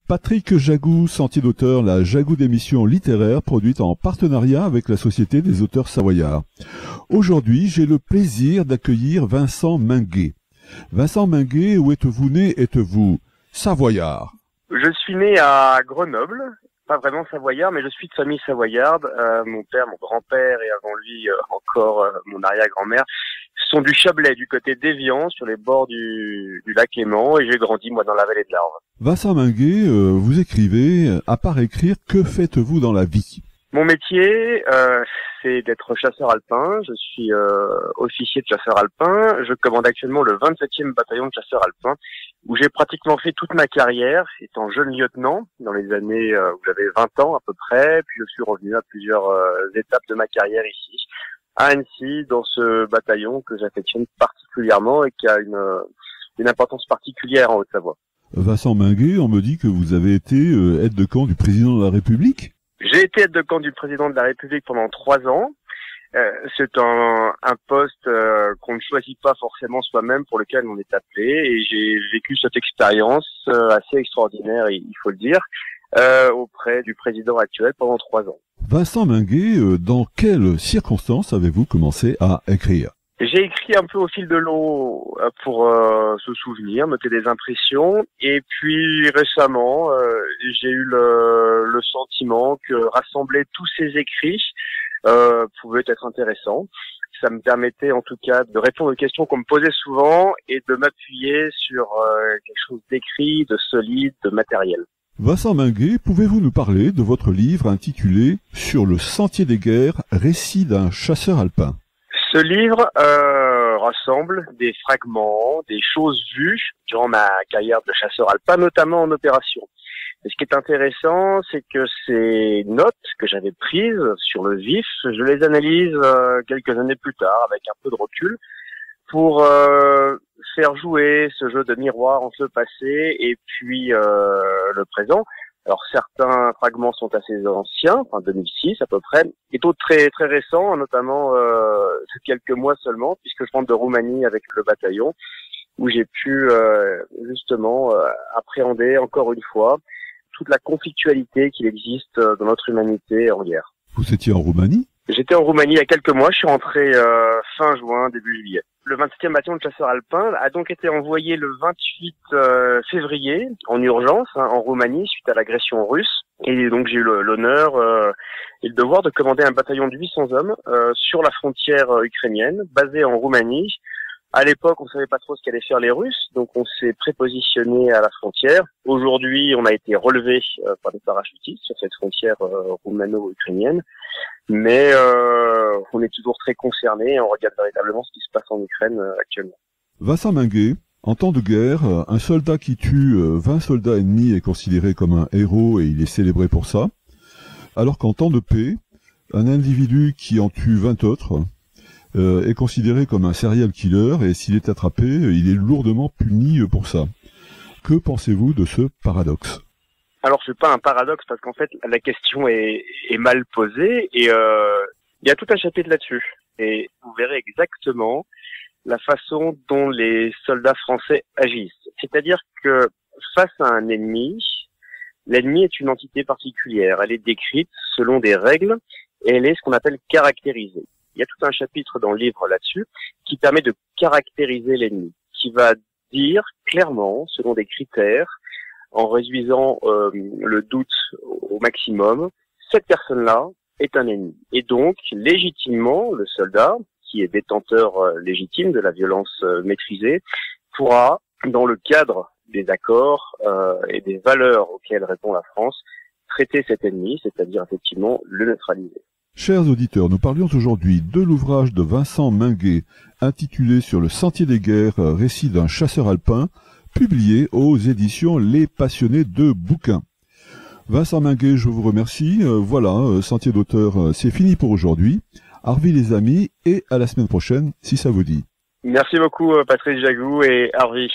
Patrick Jagou, Sentier d'auteur, la Jagou d'émission littéraire produite en partenariat avec la Société des auteurs savoyards. Aujourd'hui, j'ai le plaisir d'accueillir Vincent Minguet. Vincent Minguet, où êtes-vous né? Êtes-vous savoyard? Je suis né à Grenoble, pas vraiment savoyard, mais je suis de famille savoyarde. Mon père, mon grand-père et avant lui encore mon arrière-grand-mère sont du Chablais, du côté d'Évian, sur les bords du lac Léman, et j'ai grandi moi dans la vallée de l'Arve. Vincent Minguet, vous écrivez, à part écrire, que faites-vous dans la vie? Mon métier, c'est d'être chasseur alpin. Je suis officier de chasseur alpin. Je commande actuellement le 27e bataillon de chasseurs alpins, où j'ai pratiquement fait toute ma carrière, étant jeune lieutenant, dans les années où j'avais 20 ans à peu près, puis je suis revenu à plusieurs étapes de ma carrière ici, à Annecy, dans ce bataillon que j'affectionne particulièrement et qui a une importance particulière en Haute-Savoie. Vincent Minguet, on me dit que vous avez été aide de camp du président de la République. J'ai été aide de camp du président de la République pendant 3 ans. C'est un poste qu'on ne choisit pas forcément soi-même, pour lequel on est appelé, et j'ai vécu cette expérience assez extraordinaire, il faut le dire, auprès du président actuel pendant 3 ans. Vincent Minguet, dans quelles circonstances avez-vous commencé à écrire? J'ai écrit un peu au fil de l'eau pour se souvenir, noter des impressions, et puis récemment, j'ai eu le sentiment que rassembler tous ces écrits pouvait être intéressant. Ça me permettait en tout cas de répondre aux questions qu'on me posait souvent et de m'appuyer sur quelque chose d'écrit, de solide, de matériel. Vincent Minguet, pouvez-vous nous parler de votre livre intitulé « Sur le sentier des guerres, récit d'un chasseur alpin ». Ce livre rassemble des fragments, des choses vues durant ma carrière de chasseur alpin, notamment en opération. Et ce qui est intéressant, c'est que ces notes que j'avais prises sur le vif, je les analyse quelques années plus tard, avec un peu de recul, pour faire jouer ce jeu de miroir entre le passé et puis le présent. Alors certains fragments sont assez anciens, enfin 2006 à peu près, et d'autres très très récents, notamment quelques mois seulement, puisque je rentre de Roumanie avec le bataillon, où j'ai pu justement appréhender encore une fois toute la conflictualité qu'il existe dans notre humanité en guerre. Vous étiez en Roumanie? J'étais en Roumanie il y a quelques mois, je suis rentré fin juin, début juillet. Le 27e bataillon de chasseurs alpins a donc été envoyé le 28 février en urgence en Roumanie suite à l'agression russe. Et donc j'ai eu l'honneur et le devoir de commander un bataillon de 800 hommes sur la frontière ukrainienne, basé en Roumanie. À l'époque, on savait pas trop ce qu'allaient faire les Russes, donc on s'est prépositionné à la frontière. Aujourd'hui, on a été relevé par des parachutistes sur cette frontière roumano-ukrainienne, mais on est toujours très concerné et on regarde véritablement ce qui se passe en Ukraine actuellement. Vincent Minguet, en temps de guerre, un soldat qui tue 20 soldats ennemis est considéré comme un héros et il est célébré pour ça, alors qu'en temps de paix, un individu qui en tue 20 autres est considéré comme un serial killer et s'il est attrapé, il est lourdement puni pour ça. Que pensez-vous de ce paradoxe? Alors c'est pas un paradoxe parce qu'en fait la question est mal posée et il y a tout un chapitre là-dessus. Et vous verrez exactement la façon dont les soldats français agissent. C'est-à-dire que face à un ennemi, l'ennemi est une entité particulière. Elle est décrite selon des règles et elle est ce qu'on appelle caractérisée. Il y a tout un chapitre dans le livre là-dessus qui permet de caractériser l'ennemi, qui va dire clairement, selon des critères, en réduisant le doute au maximum, cette personne-là est un ennemi. Et donc, légitimement, le soldat, qui est détenteur légitime de la violence maîtrisée, pourra, dans le cadre des accords et des valeurs auxquelles répond la France, traiter cet ennemi, c'est-à-dire effectivement le neutraliser. Chers auditeurs, nous parlions aujourd'hui de l'ouvrage de Vincent Minguet intitulé « Sur le sentier des guerres, récit d'un chasseur alpin », publié aux éditions Les Passionnés de bouquins. Vincent Minguet, je vous remercie. Voilà, Sentier d'auteur, c'est fini pour aujourd'hui. Harvey les amis, et à la semaine prochaine, si ça vous dit. Merci beaucoup Patrick Jagou et Harvey.